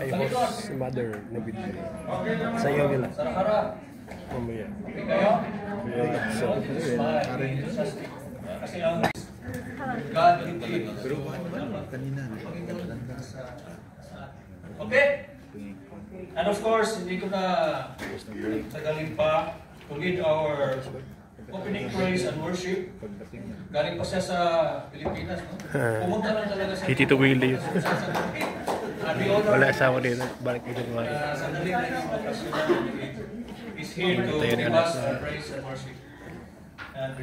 i-host si Mother na video. Sa iyo nila. Mamaya. So, kasi ang God indeed. Okay. And of course, hindi ko na tagalin pa to lead our opening praise and worship. Galing pa siya sa Pilipinas, no? Pumunta lang talaga siya. Tito Willie. Wala asawa dito. Balik dito ko ngayon. Sandali na yung is here to give us praise and worship. And,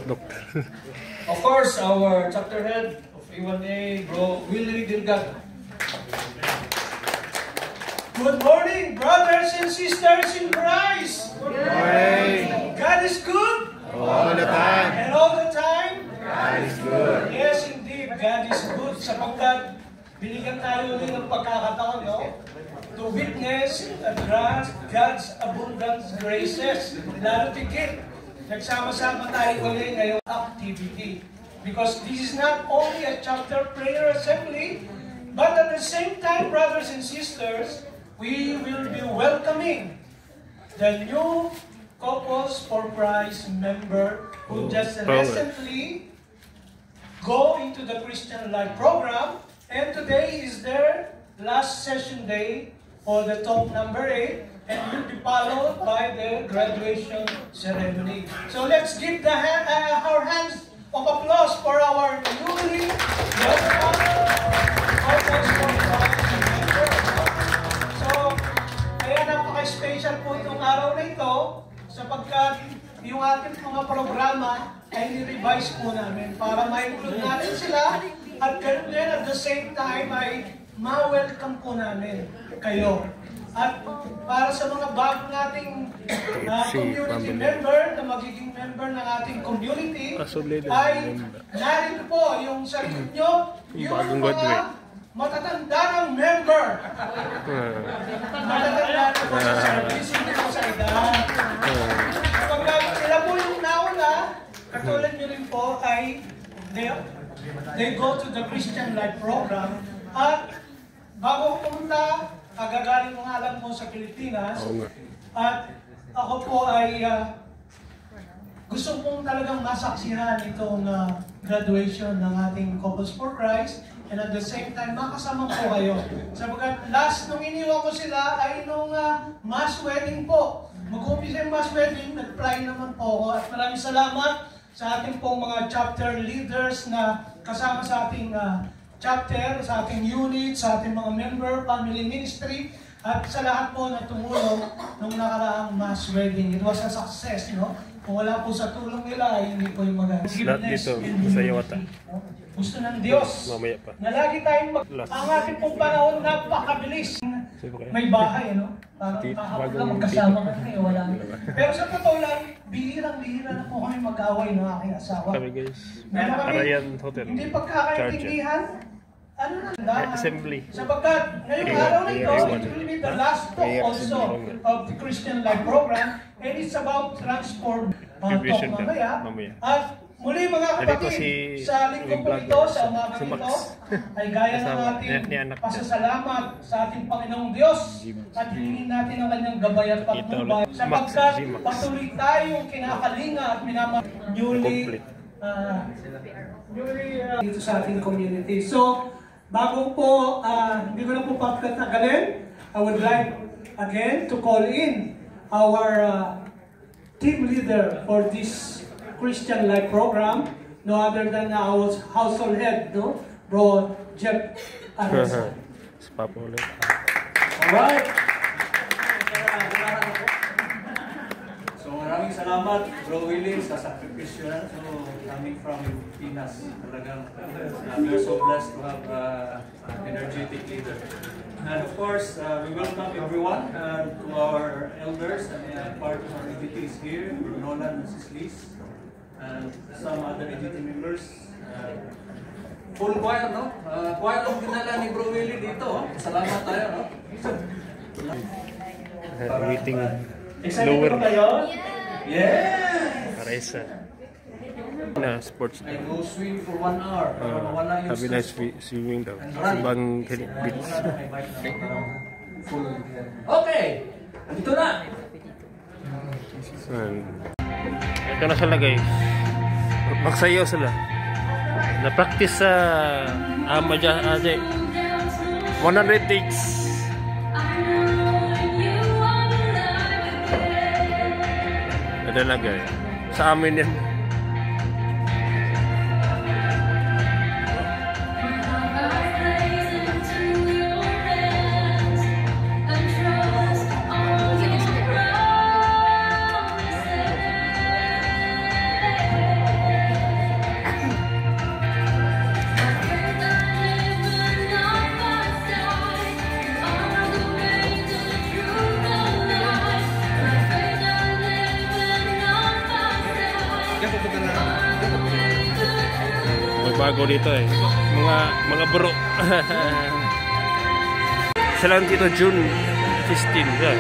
Doctor. of course, our chapter head of A1A, Bro Willie Delgado. Good morning, brothers and sisters in Christ. Good morning. God is good. All the time. And all the time. God is good. Yes, indeed, God is good. Sapagkat binigyan tayo ulit ng pagkakataon, no? To witness God's abundant graces. Lalo tigit, nagsama-sama tayo ulit ngayong activity. Because this is not only a chapter prayer assembly, but at the same time, brothers and sisters, we will be welcoming the new Couples for Christ member who just recently go into the Christian Life program, and today is their last session day for the top number 8, and will be followed by the graduation ceremony. So let's give our hands of applause for our newly welcome Couples for Christ member. So, kaya napaka-special po itong araw na ito, sapagkat yung ating mga programa ay ni-revise po namin para ma-include natin sila at then at the same time ay ma-welcome po namin kayo. At para sa mga bago nating community member na magiging member ng ating community ay narito po yung sarili nyo, yung mga matatanda ng member. Matatanda na po sa service, hindi po sa edad. Kapag sila po yung nauna, katulad nyo rin po ay they go to the Christian Life program. At bago pumunta, agagaling ng alam po sa Pilipinas. At ako po ay gusto pong talagang masaksihan itong graduation ng ating Couples for Christ. And at the same time, makasama po kayo. Sapagkat last nung iniwan ko sila ay nung mass wedding po. Mag-umpisa yung mass wedding, nag-fly naman po ako. At maraming salamat sa ating pong mga chapter leaders na kasama sa ating chapter, sa ating unit, sa ating mga member, family ministry, at sa lahat po na tumulong nung nakaraang mass wedding. It was a success, no? Kung wala po sa tulong nila, ay hindi po yung dito, sa Yawata. Gusto ng Diyos na lagi tayong ang ating pong panahon napakabilis. May bahay, no? Parang lang magkasama ka ngayon, wala. Pero sa totoo lang, bihirang-bihira na po kami mag-away ng aking asawa. Kami guys, Arayan Hotel. Hindi pagkakaintindihan, ano na assembly. Sapagkat ngayong araw na ito, it will be the last talk also of the Christian Life program, and it's about transform talk mamaya. At muli mga kapatid, sa lingkod po ito, sa umaga ito, ay gaya ng ating pasasalamat sa ating Panginoong Diyos at hilingin natin ang kanyang gabay at patnubay sapagkat patuloy tayong kinakalinga at newly dito sa ating community. So, bago po, hindi ko na po papatagalin, I would like again to call in our team leader for this Christian Life program, no other than our household head, no? Bro Jeff Aronson. Alright. So maraming salamat, Bro Willie, sa sakripisyo. So coming from Pinas, talagang we're so blessed to have energetic leader. And of course, we welcome everyone to our elders and part of our activities here, Bro Nolan and Mrs. Liz. And some other EGT members. Full choir, no? Choir ang dinala ni Bro Willie dito. Salamat tayo, no? Meeting excited lower. Ba kayo? Yeah! Karesa. Na sports I daw. go swim for 1 hour. Wala yung Sabi na swimming daw. Ibang beach. Okay! Ito na! Ito na sila guys. Magsayaw sila. Na-practice sa Amaja Ajay. 100 takes. Ito na guys. Sa amin yan. Bago dito eh. Mga bro. Sila dito June 15. Yeah.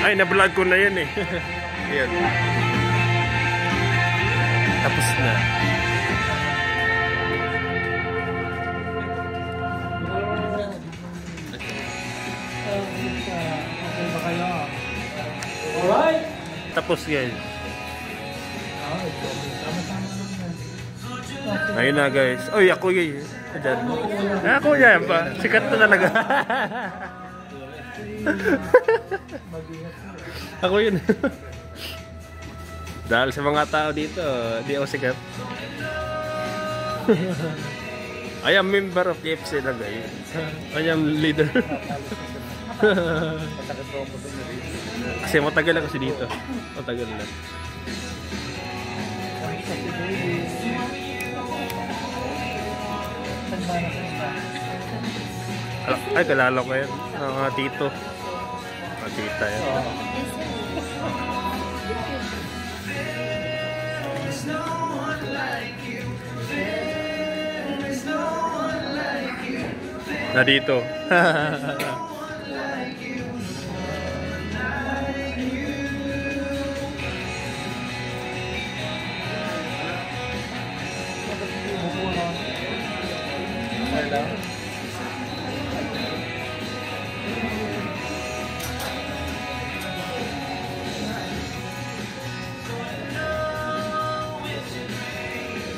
Ay, na-vlog ko na yan eh. Ayan. Tapos na. Alright? Tapos guys. Ayun na guys. Oy, ako guys. Ako yan pa. Sikat na talaga. Ako yun. Dahil sa mga tao dito, di ako sikat. I am member of the FC na guys. I am leader. Kasi matagal ako dito. Matagal na. Ay, kalala ko yan. Mga tito. Mga tita yan. Na dito.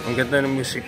Ang ganda ng music.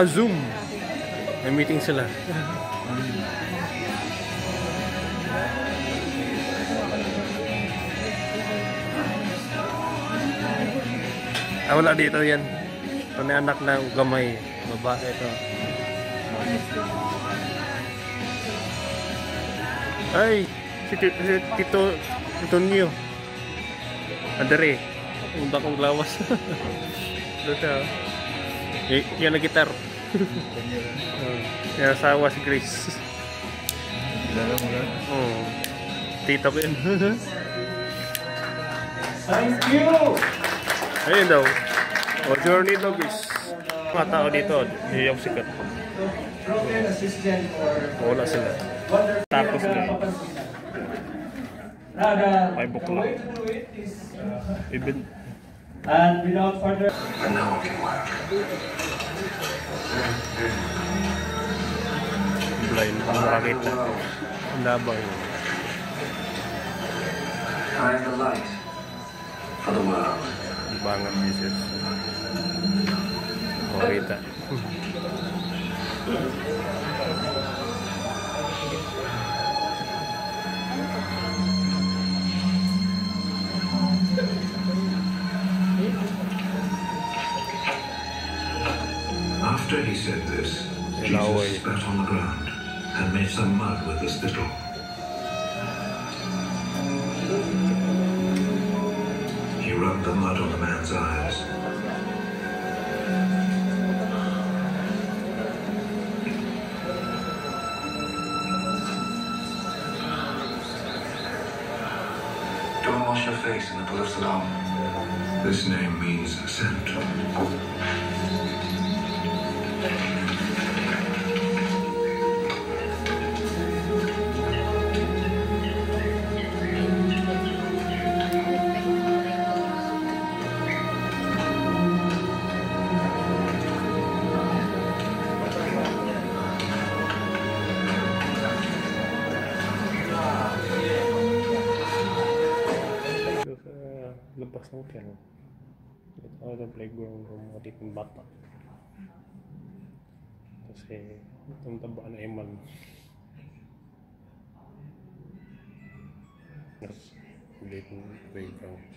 Zoom. May meeting sila. Wala dito yan. Ito na anak na gamay. Babae ito. Ay, si Tito Nio. Andre. Unda kong lawas. Dito. Yan na gitar. Yan asawa si Grace. Kilala mo lang? Oo. Tita ko yan. Thank you! Ayun daw. O, journey daw guys. Mga tao dito. Iyaw sikat. Program assistant or Wala sila. Tapos na. 5 o'clock. Even. And without further Blind. Ang makakita. Ang labang yun. Shine the light for the world. Ang bangang misis. Makakita. After he said this, Jesus spat on the ground and made some mud with the spittle. the mud on the man's eyes. Don't wash your face in the pool of Siloam. This name means sent. Labas ng hotel. Ito ako na playground ng mga tipong bata. Kasi itong taba na iman. Mas ulit ng playground.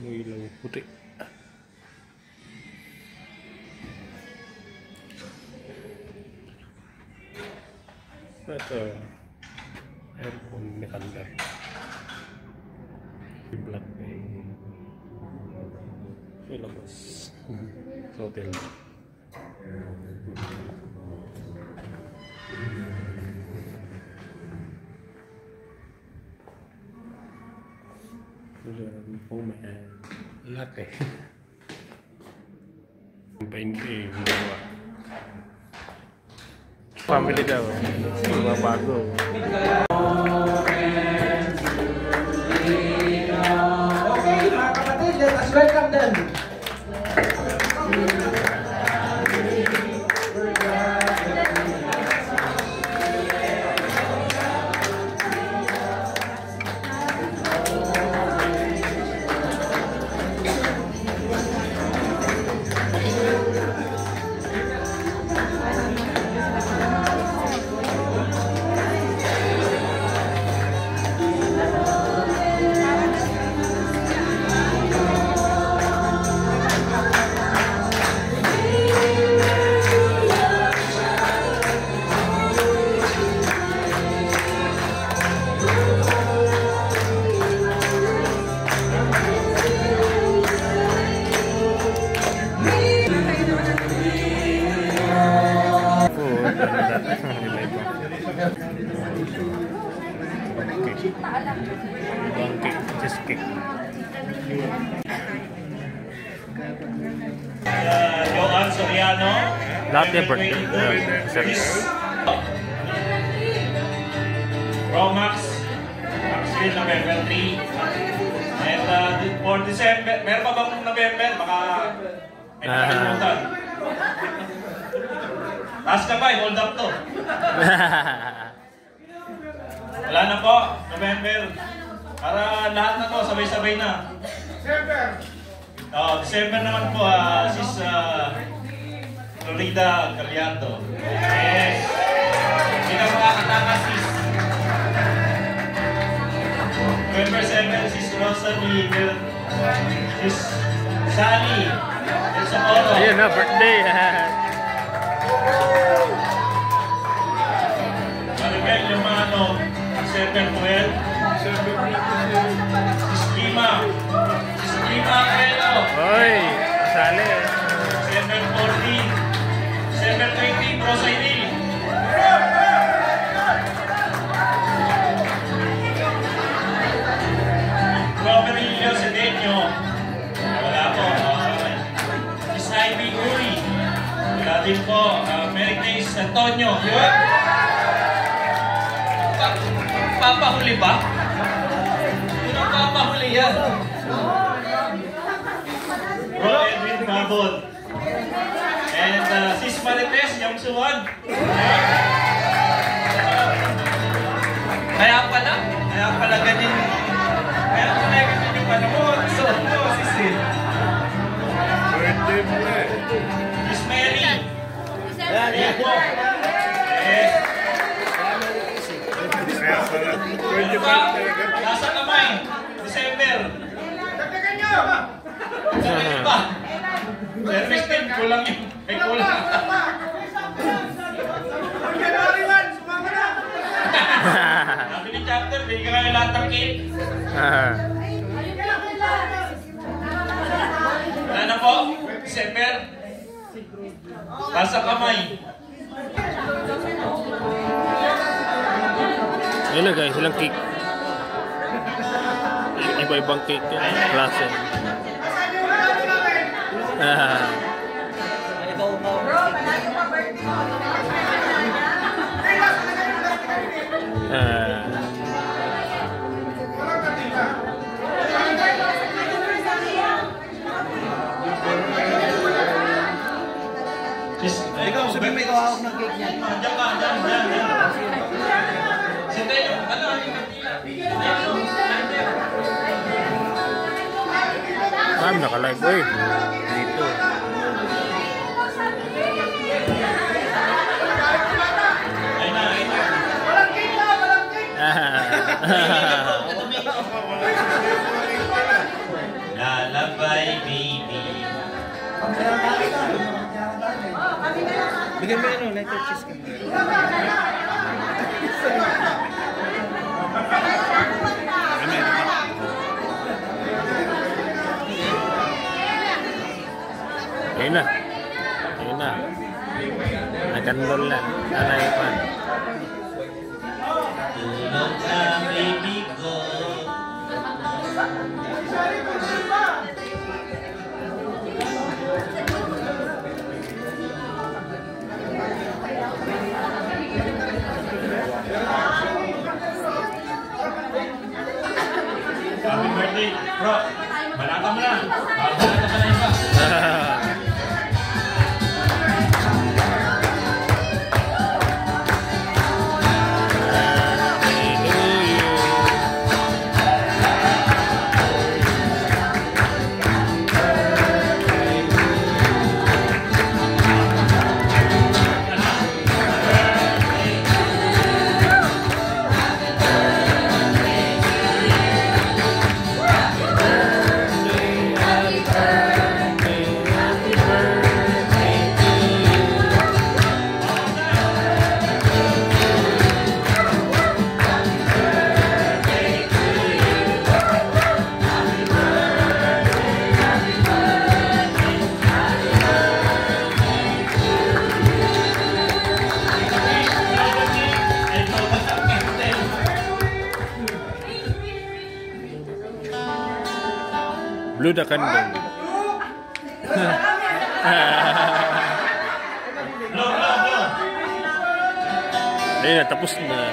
May ilaw puti. Ito aircon ni kanda. Black ilabas sa hotel. Laki. Painting dua. Family daw. Mga bago. Welcome them. Johan Soriano. Lahat niya birthday. Romax. Maxfield November 3. And for December, meron pa bang November? Baka may nakalimutan. Taas ka ba? Hold up to. Wala na po. November. Para lahat na to, sabay-sabay na. December naman po, sis Florida Caliato. Yes. Hindi na makakatanga, sis. November 7, sis Rosalie, sis Sally, sa Oro. Ayun na, birthday. Maribel Lumano, December 12. Sis Lima Aelo. Oy, sali. December 14. December 20, Bros Irene. Romerillo Cedeño. Wala po. Miss Ivy Uri. Wala din po. Merry Days Antonio. Papahuli ba? Sino papahuli yan? Bro Edwin Babon. And Sis Marites Yamsuan. Kaya pala ganyan. Kaya pala ganyan yung panahon. So, sis eh. Birthday mo eh. Miss Mary. Ayan po. Yes. Ano ba? Nasa kamay. December. Dagdagan nyo! Dagdagan pa. Service team, kulang yun. May kulang. January 1, sumama na! Sabi ni Chapter, bigyan ka lahat ng cake. December. Basa kamay. Ayun na guys, ilang cake. Iba-ibang cake yan. Klase. Ikaw, sabi may kawawak ng cake niya. Diyan ka, diyan. Sintay yung, ano, Naka-live. Uy, dito. ayun na. Lalabay, baby. Bigyan mo yun, letter cheese ka. Ayun na. Nagandol na. Anay pa. Tulog na, baby ko. Happy birthday, bro. Balata mo na. Balata ka na iba. Blue the candle. Blow. Ayun na, tapos na.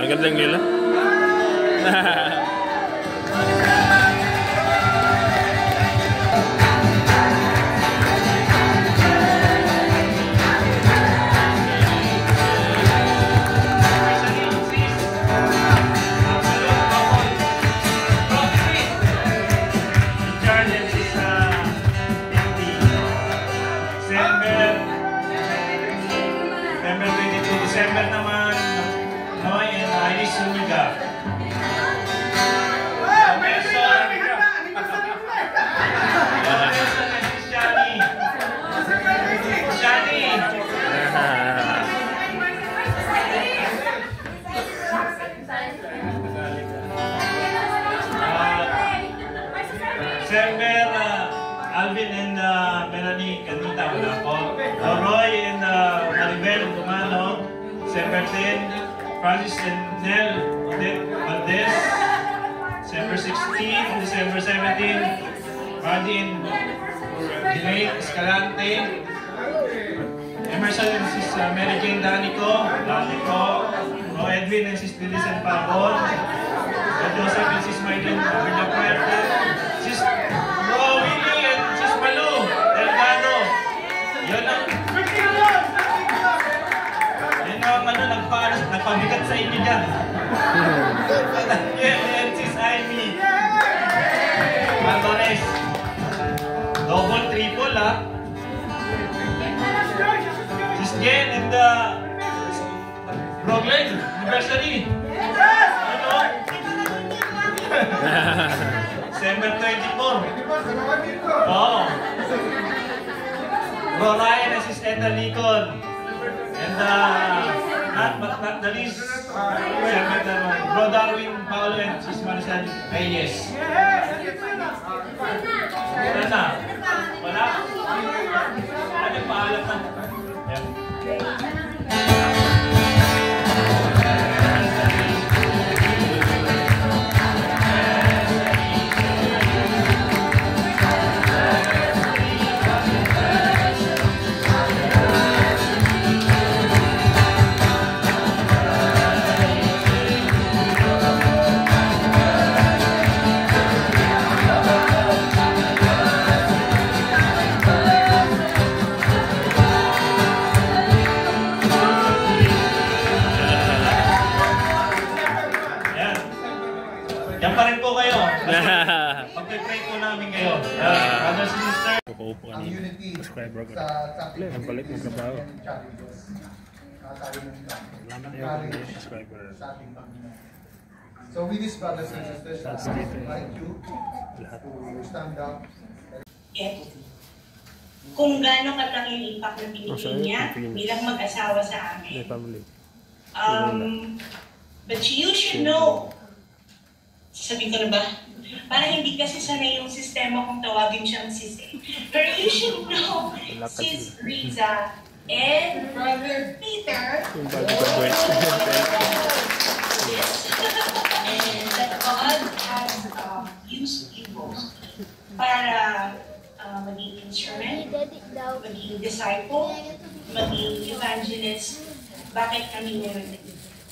Ang gandang nila. December naman, Noy and Iris Zuniga. December, Alvin and Melanie Candita, wala po. Roy and Maribel Gumano. December 10, Francis and Nel Valdez. December 16, December 17, Marty and Dinate Escalante. Emerson and Sis Mary Jane Danico. Edwin and Sis Lilisan Pabon. Joseph and Sis Maylin Villa Puerto. Sis Willie and Sis Malu Delgado. Yun ang nagpabigat sa inyo dyan. And Sis Amy Maldores. Double, triple ha. Sis Jen and Broglen Anniversary. Ano? December 24. Oo. Bro Ryan and Sis Etta Licon. And not the least, Bro Darwin Paolo and Sis Maricel Reyes. Wala na. Wala Nakaupo ang kanina. unity Subscriber ko. sa traffic Wala, ang balik ng trabaho. and challenges. Tayo ng Salamat kayo kung may subscriber. sa ating Panginoon. So with these brothers and sisters, I invite you Lahat. to stand up. Kung gaano kalaki yung impact na Oh, binigay sorry, niya Pilipinas. bilang mag-asawa sa May amin. family. But you should know, sabi ko na ba? Para hindi kasi sanay yung sistema kung tawagin siyang sis. Pero you should know, Sis Riza and Brother Peter, Yung bago ka break. and that God has used people para maging instrument, maging disciple, maging evangelist. Bakit kami ngayon?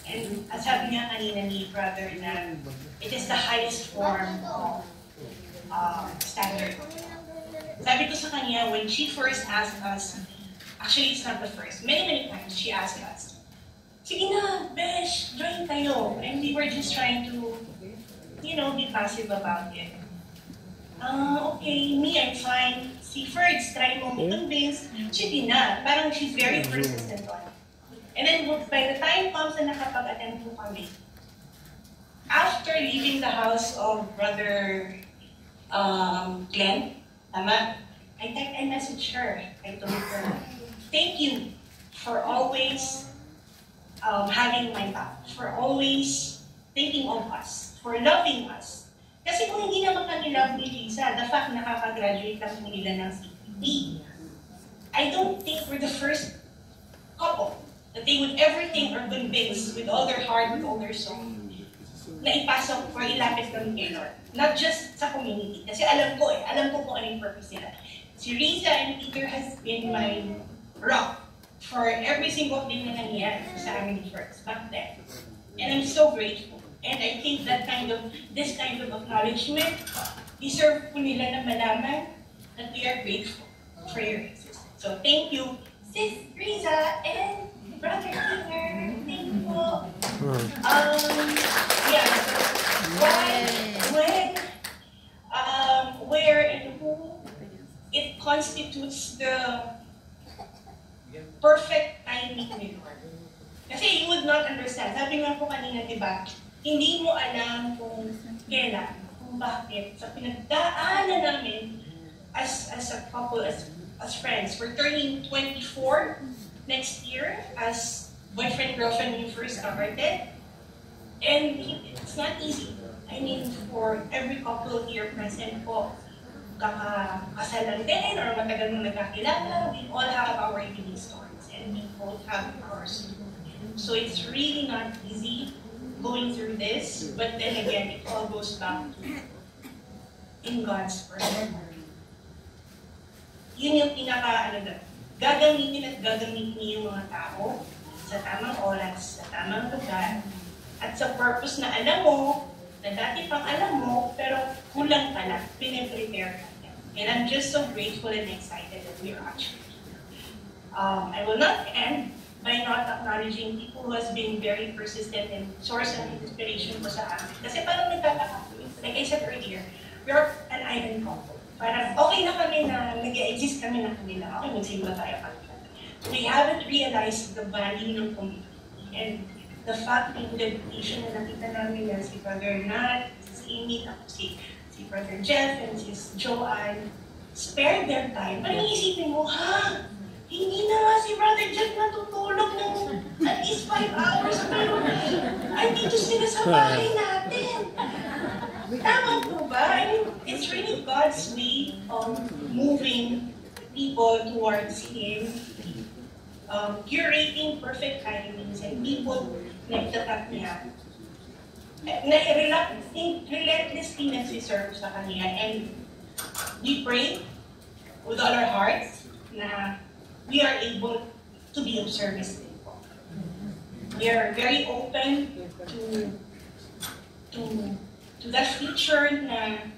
And sabi nga kanina ni Brother na it is the highest form of standard. Sabi ko sa kanya, when she first asked us, actually it's not the first, many times she asked us, sige na, besh, join tayo. And we were just trying to, be passive about it. Okay, me, I'm fine. Si Ferds, try mo convince. Sige na, parang she's very persistent on it. And then by the time comes na nakapag-attend po kami, after leaving the house of Brother Glenn, tama? I messaged her. I told her, thank you for always having my back, for always thinking of us, for loving us. Kasi kung hindi naman kami love ni Lisa, the fact na kakagraduate lang po nila ng CPD, I don't think we're the first couple that they would ever think or convince with all their heart, with all their soul, na ipasok or ilapit kami kay Lord. Not just sa community. Kasi alam ko kung ano yung purpose nila. Si Riza and Peter has been my rock for every single thing na nangyari sa amin first back then. And I'm so grateful. And I think this kind of acknowledgement, deserve po nila na malaman that we are grateful for your existence. So thank you, Sis Riza and Brother Peter. Thank you po. Yeah. Where and who it constitutes the perfect timing ni Lord. Kasi you would not understand. Sabi nga po kanina, diba, hindi mo alam kung kailan, kung bakit. Sa pinagdaanan namin as a couple, as friends, we're turning 24 next year as boyfriend-girlfriend when you first started. And it's not easy. I mean, for every couple here present po, kakakasalan din or matagal nung nagkakilala, we all have our unique stories and we both have ours. So it's really not easy going through this, but then again, it all goes back to in God's person. Yun yung gagamitin yung mga tao sa tamang oras, sa tamang lugar, at sa purpose na alam mo, na dati pang alam mo, pero kulang ka lang, piniprepare ka lang. And I'm just so grateful and excited that we're actually here. I will not end by not acknowledging people who has been very persistent and source of inspiration ko sa amin. Kasi parang nagtataka, like I said earlier, we are an island couple. Parang okay na kami na nag-exist kami na kanila. Okay, magsimula tayo kami. We haven't realized the value ng community. And the fact yung dedication na nakita namin yan, si Brother Nat, si Amy, si Brother Jeff, and si Joanne, spared their time. Parang isipin mo, ha? Hindi na nga si Brother Jeff natutulog ng at least 5 hours, pero ay dito sila sa bahay natin. Tama po ba? I mean, it's really God's way of moving people towards Him, curating perfect timings and people nagtatap niya. Relentlessly nagsiserve sa Kanya, and we pray with all our hearts na we are able to be of service to people. We are very open to that future na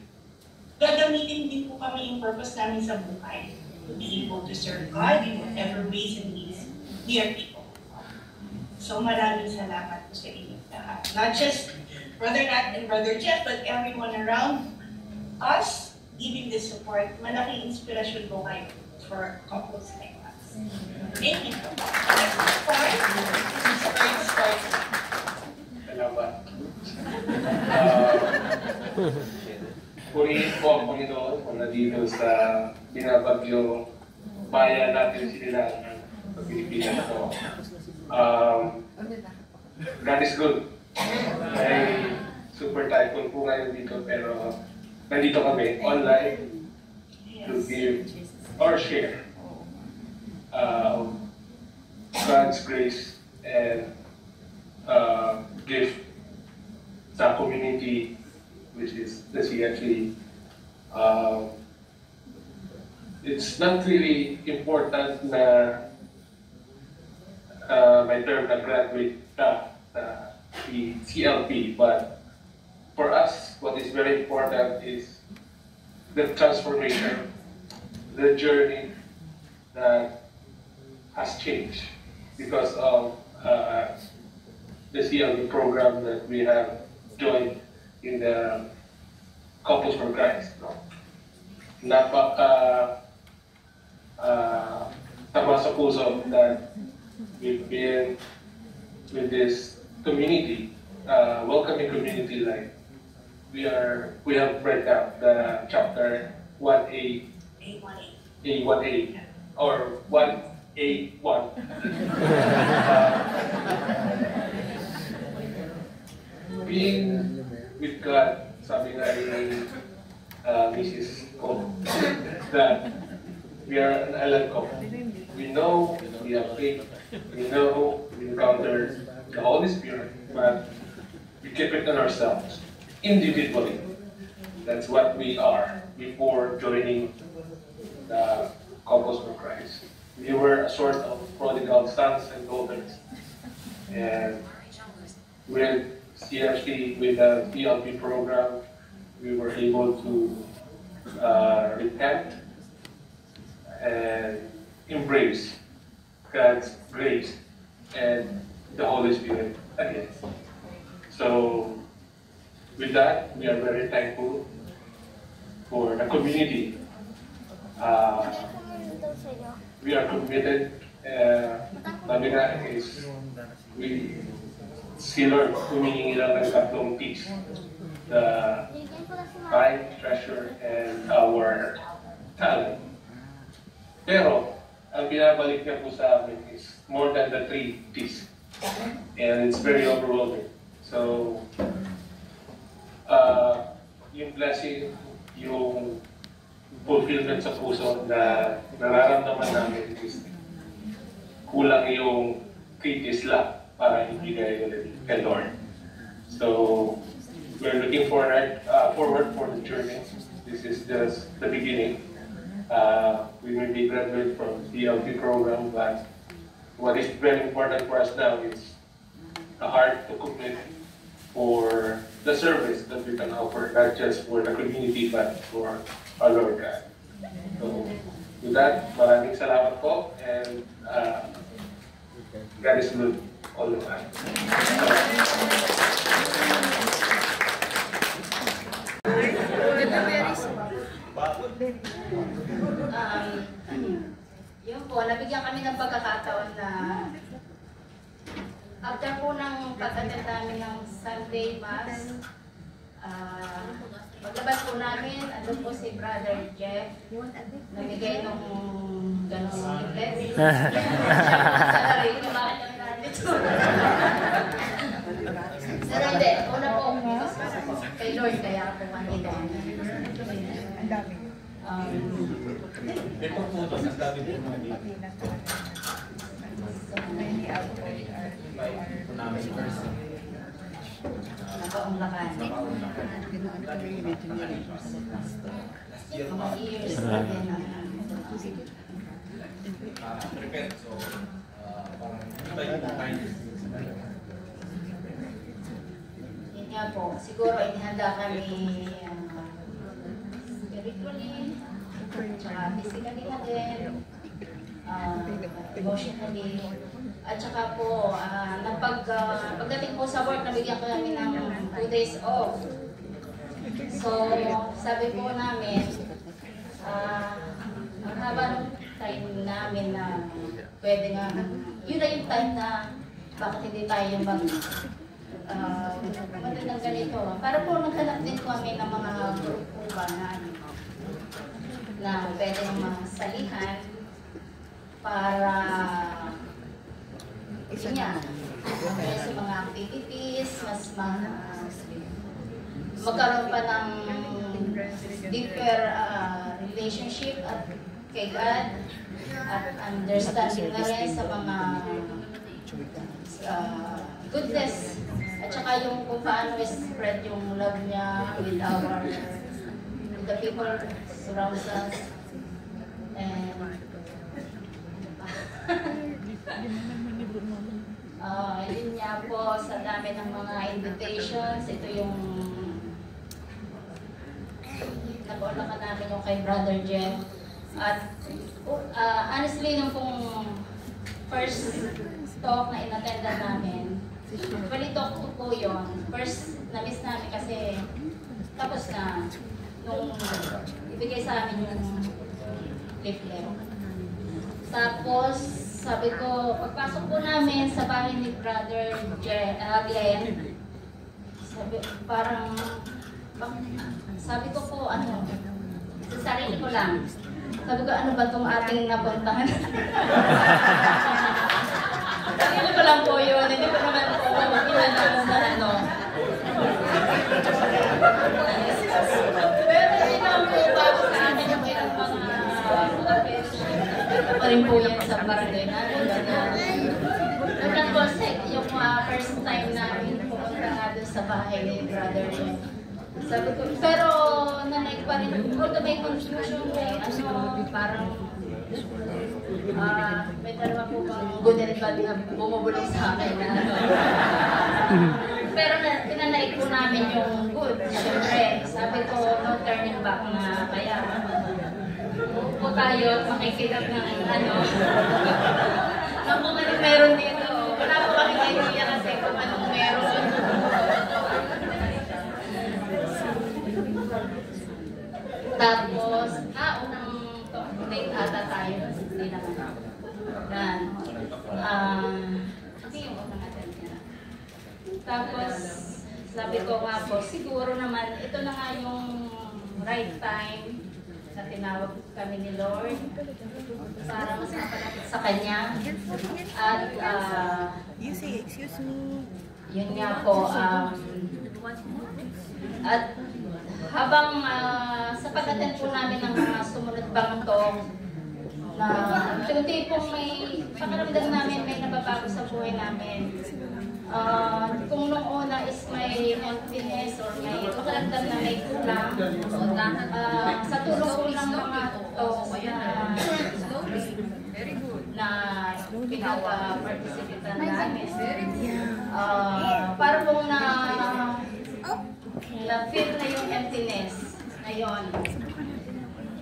gagamitin din po kami yung purpose namin sa buhay. To be able to serve God in whatever ways and means dear people. So maraming salamat po sa inyo. Not just Brother Nat and Brother Jeff, but everyone around us giving the support. Malaking inspirasyon po kayo for couples like us. Thank you. Salamat. Purihin po ang Panginoon kung nandito sa binabagyong bayan natin sila sa Pilipinas. So, God is good. May super typhoon po ngayon dito pero nandito kami online to give or share God's grace and gift sa community which is the CFC. It's not really important na my term na graduate ka sa CLP, but for us, what is very important is the transformation, the journey that has changed because of the CLP program that we have joined in the Couples for Christ. No? Tama sa puso that we've been with this community, welcoming community like we have read out the chapter 1A, A1A, or 1A1. Being with God, sabi nga ni Mrs. Ko, that we are an island couple. We know we have faith, we know we encounter the Holy Spirit, but we keep it on ourselves, individually. That's what we are before joining the Couples for Christ. We were a sort of prodigal sons and daughters. And with CFC, with the PLP program, we were able to repent and embrace God's grace and the Holy Spirit again. So, with that, we are very thankful for the community. We are committed, sabi nga is, we si Lord humihingi lang ng tatlong T's. The time, treasure, and our talent. Pero, ang binabalik niya po sa amin is more than the 3 T's. And it's very overwhelming. So, yung blessing, yung fulfillment sa puso na nararamdaman namin is kulang yung 3 T's lang para ibigay ulit kay Lord. So, we're looking forward for the journey. This is just the beginning. We may be graduate from the CLP program, but what is very important for us now is a heart to commit for the service that we can offer, not just for the community, but for our Lord God. So, with that, maraming salamat po, and God is good all the time. Yun po, nabigyan kami ng pagkakataon na after po ng pag-attend namin ng Sunday Mass, paglabas po namin, andun po si Brother Jeff, namigay nung gano'ng leaflet. Sorry, bakit kami nandito? Pero hindi, una po, kay Lord, kaya po kanina. Ang dami. May pagputos, ang dami po mga dito. Many out of Nakaunlakan. Mga years na din. Repent, so parang iba yung kindness. Yun nga po, siguro inihanda kami spiritually, tsaka physically na din, emotionally, at saka po, pagdating po sa work, nabigyan ko namin ng 2 days off. So, sabi po namin, Ang haba ng time namin na pwede nga, yun na yung time na bakit hindi tayo magandang ganito. Para po naghanap din kami ng mga grupo ba na pwede masalihan para isa niya sa mga activities, mas magkaroon pa ng deeper relationship at kay God at understanding na rin sa mga goodness at saka yung kung paano spread yung love niya with the people surrounds us and yun nga po sa dami ng mga invitations. Ito yung nag-orla ka namin yung kay Brother Jeff. At honestly, nung pong first talk na in-attendan namin, bali talk to po yun. First, na-miss namin kasi tapos na nung ibigay sa amin yung leaflet. Tapos, sabi ko, pagpasok po namin sa bahay ni Brother Glenn, sabi ko po, sa sarili ko lang, sabi ko, ano ba itong ating napuntahan? Sarili ko lang po yun, hindi ko naman po ano. Pero hindi lang po bago sa akin yung mayroong mga pa rin po yan sa barangay namin. Naglang po yung first time namin pumunta nga doon sa bahay ni Brother. Sabi ko, pero nanay pa rin, although may confusion, parang may dalawa po bang good and bad na bumubulong sa akin na pero tinanay po namin yung good, syempre. Sabi ko, no turning back na kaya po tayo makikinig ng kung anong meron dito. Wala po kami idea kasi kung anong meron. Tapos, unang date ata tayo. Hindi naman. Yan. Hindi yung unang attempt niya. Tapos, sabi ko nga po, siguro naman, ito na nga yung right time na tinawag kami ni Lord para mas mapalapit sa Kanya. At, You say, excuse me. Yun nga po, at habang sa pag-attend po namin ng mga sumunod pang talk, na tunti pong may pakaramdam namin, may nababago sa buhay namin. Kung nung una is may emptiness or may pakaramdam na may kulang, sa tulong po ng mga talks na pinag-participitan namin, para pong na-feel na yung emptiness na yun.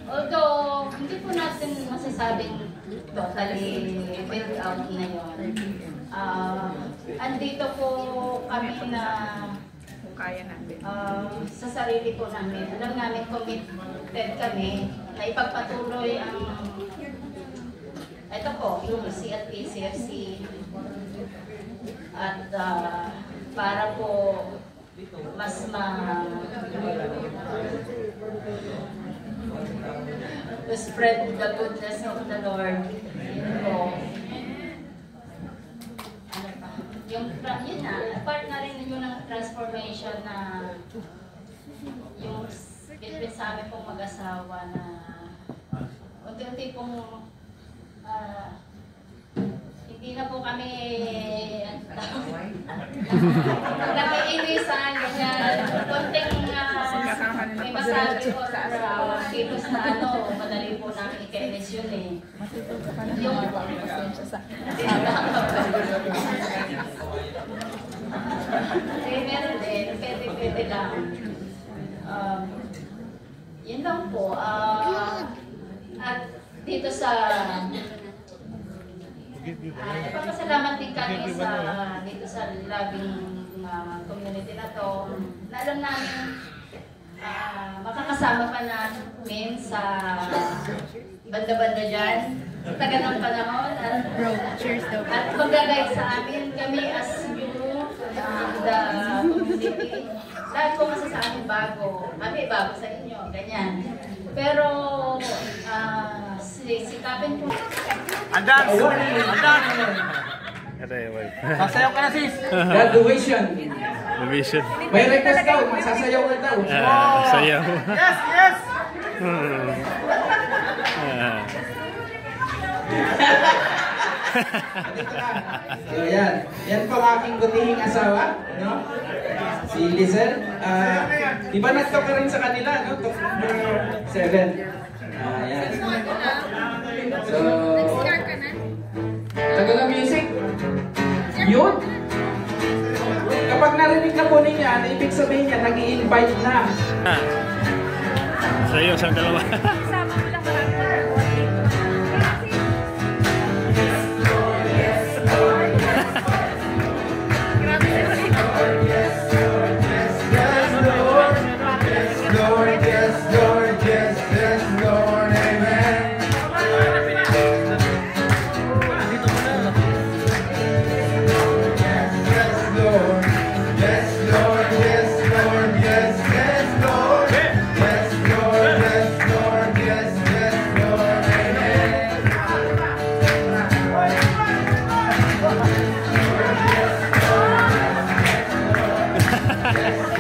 Although, hindi po natin masasabing totally filled out na yun. Andito po kami na sa sarili po namin. Alam namin committed kami na ipagpatuloy ang ito po, yung CFC at para po mas spread the goodness of the Lord. Yun na, part na rin yun ng transformation na yung between sa amin pong mag-asawa na unti-unti pong hindi na po kami nakiinisan, ganyan. Konting may masabi or kilos na madali po namin ikainis yun eh. Yung meron din, pwede lang. Yun lang po. At dito sa nagpapasalamat din kami dito sa labing community na to. Na alam namin makakasama pa namin sa banda-banda dyan. Sa taga ng panahon. Bro, cheers daw. At mag-guide sa amin kami as you, the community. Lahat po kasi sa amin bago. Kami bago sa inyo. Ganyan. Pero, sikapin po. Andan! Andan! Ito yung wife. Sasayaw ka na, sis! Graduation. Graduation. May request daw, magsasayaw ka daw. Sayaw. Yes! Yes! So yan, yan po ang aking butihing asawa, no? Si Lizel. Di ba nagtok ka rin sa kanila, no? Talk number 7. Yan. So, tagal ng music. Yun. Kapag narinig na po ninyo, ibig sabihin niya, nag-i-invite na. Sayo sa dalawa.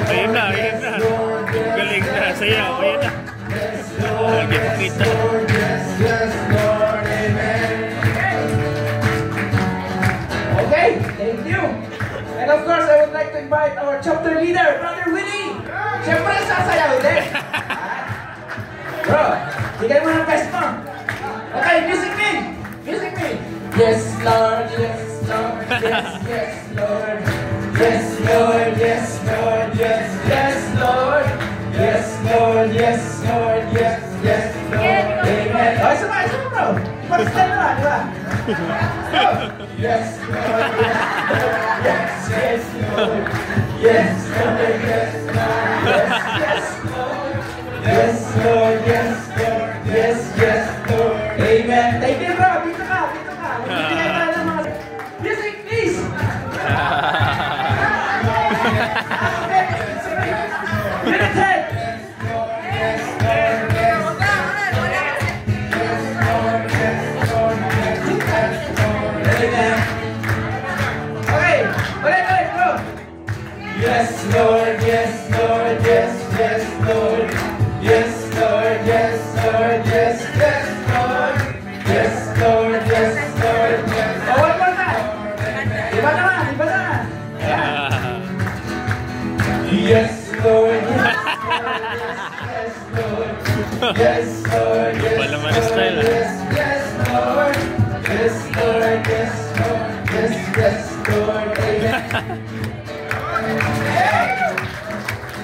Ayun na. Galing na. Sayaw. Ayun na. Lagi makita. Okay, thank you. And of course, I would like to invite our chapter leader, Brother Willie. Siyempre, sasayaw din. Bro, bigay mo ng best mo. Okay, music me. Music me. Yes, Lord, yes, Lord, yes, yes, Lord. Yes, Lord, yes, Lord, yes, yes, Lord. Yes, Lord, yes, Lord, yes, yes, Lord. Amen. Oh, isa pa, bro. Pag-stand naman, di ba? Go. Yes, Lord, yes, yes, Lord. Yes, Lord, yes, Lord. Yes, Lord. Yes, Lord, yes, Lord. Yes, yes, Lord. Amen. Thank you, bro. Dito ka. Magbibigay tayo ng mga... Music, please. United. Okay, ulit, bro. Yes, Lord, yes, Lord, yes, yes, Lord. Yes, Lord, yes, Lord, yes, yes, Lord. Yes, Lord, yes, Lord, yes. Oh, one more time. Iba naman. Yes, Lord, yes, Lord. Yes, Lord, yes, Iba naman ang style, yes, yes, Lord. Yes, Lord, yes, Lord. Yes, yes, Lord. Amen.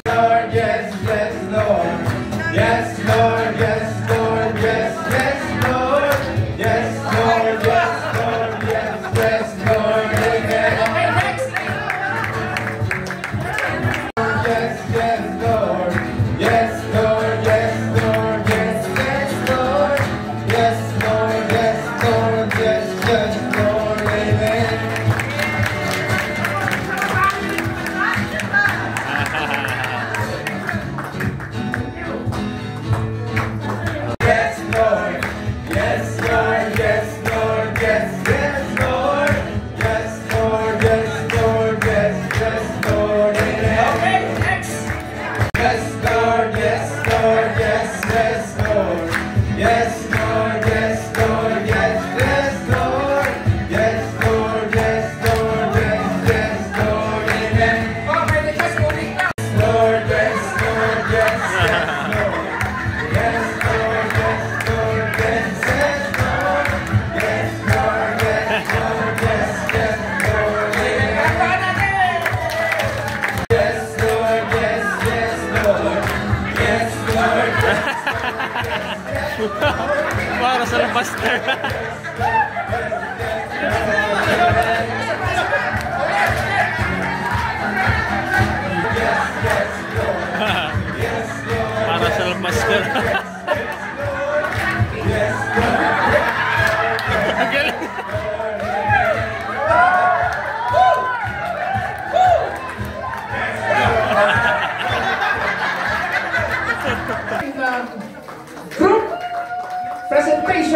Lord, yes, yes, Lord. Yes, Lord, yes, Lord. Yes, yes, Lord. Yes, Lord, yes, Lord. Yes, yes, Lord. Amen. Okay, next. Yes, yes, Lord. Yes, Lord, yes, Lord. Yes, yes, Lord. Yes, Lord, yes, Lord. Yes, yes, Lord. Amen. Yes, Lord. Yes, Lord. Yes, Lord. Yes, yes, Lord. Yes, Lord. Yes, Lord. Yes, yes, Lord. Amen. Okay, next. Yes, Lord. Yes, Lord. Yes, yes, Lord. Yes, Lord. Yes, Lord. Yes, yes, Lord. Yes, Lord. Yes, Lord. Yes, yes, Lord. Amen. Okay, the just moving now. Lord, yes, Lord. Yes, yes, Lord. Yes, Lord. Yes, Lord. Yes, yes, Lord. Yes, Lord. Yes, Lord. Yes, yes, Lord. Amen. Yes, Lord. Yes, yes, Lord. Yes, Lord. Para sa buster. Yes, yes, Lord. Yes, Lord.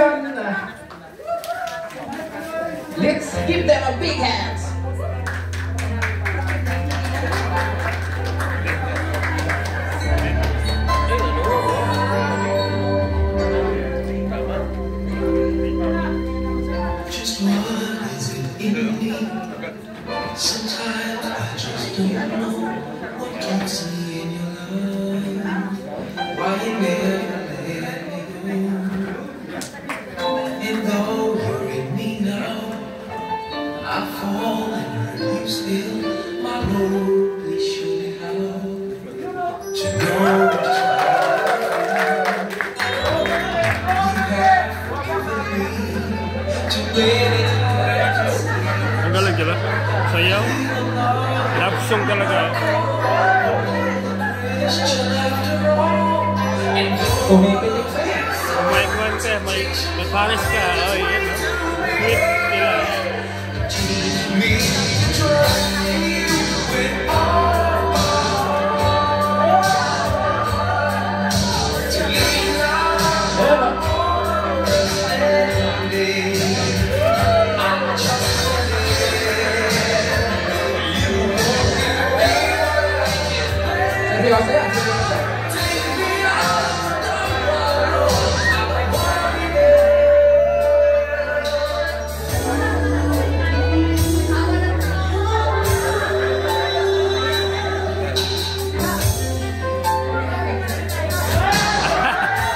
celebration. Let's give them a big hand. Just what is it in me? Sometimes I just don't know what keeps me in your love. Why you never let me go? And though you're in me now, I fall and hurt you still. My Lord, please show me how to know just Ang galing diba? Sayaw. Love song talaga. Kumipitik sa'yo. May kwan ka, may pares ka. Oh, yan. Sweet nila. Seryoso yan, seryoso.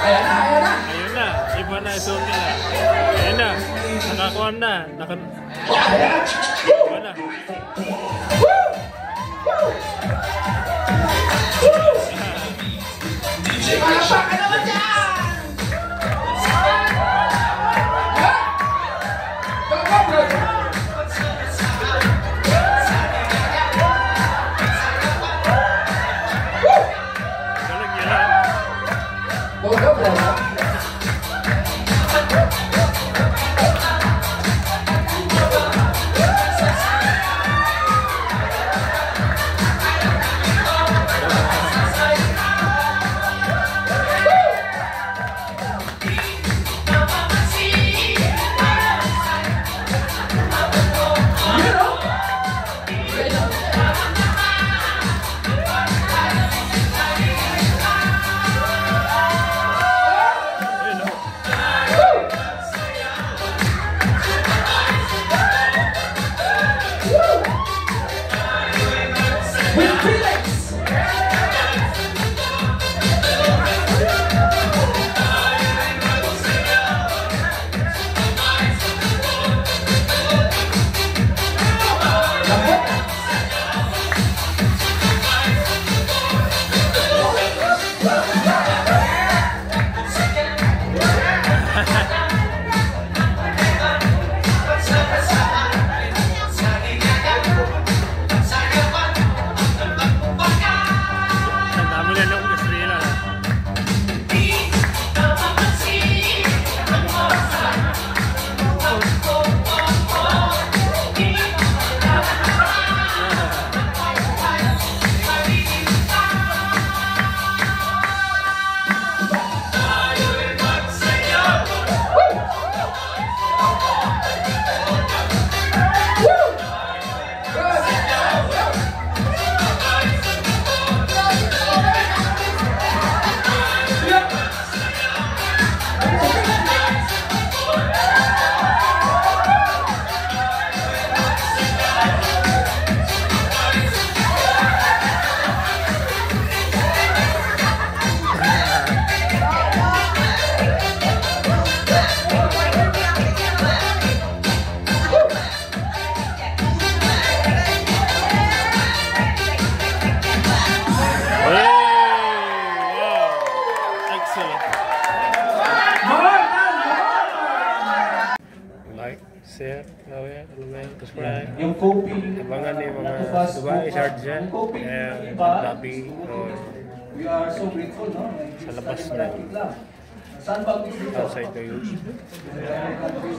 Ayan na, ayan na. Ayun na. Iba na yung suot nila. Ayun na. Nakakuha na. Iba na. Palakpak ka naman dyan! Go, go, bro! Galing nila. Go, go, bro! share, gawin, subscribe. Yung copy. Abangan ni mga Dubai, Sharjah, and Dhabi, We are so grateful, no? sa labas na, Saan ba gusto? outside the youth.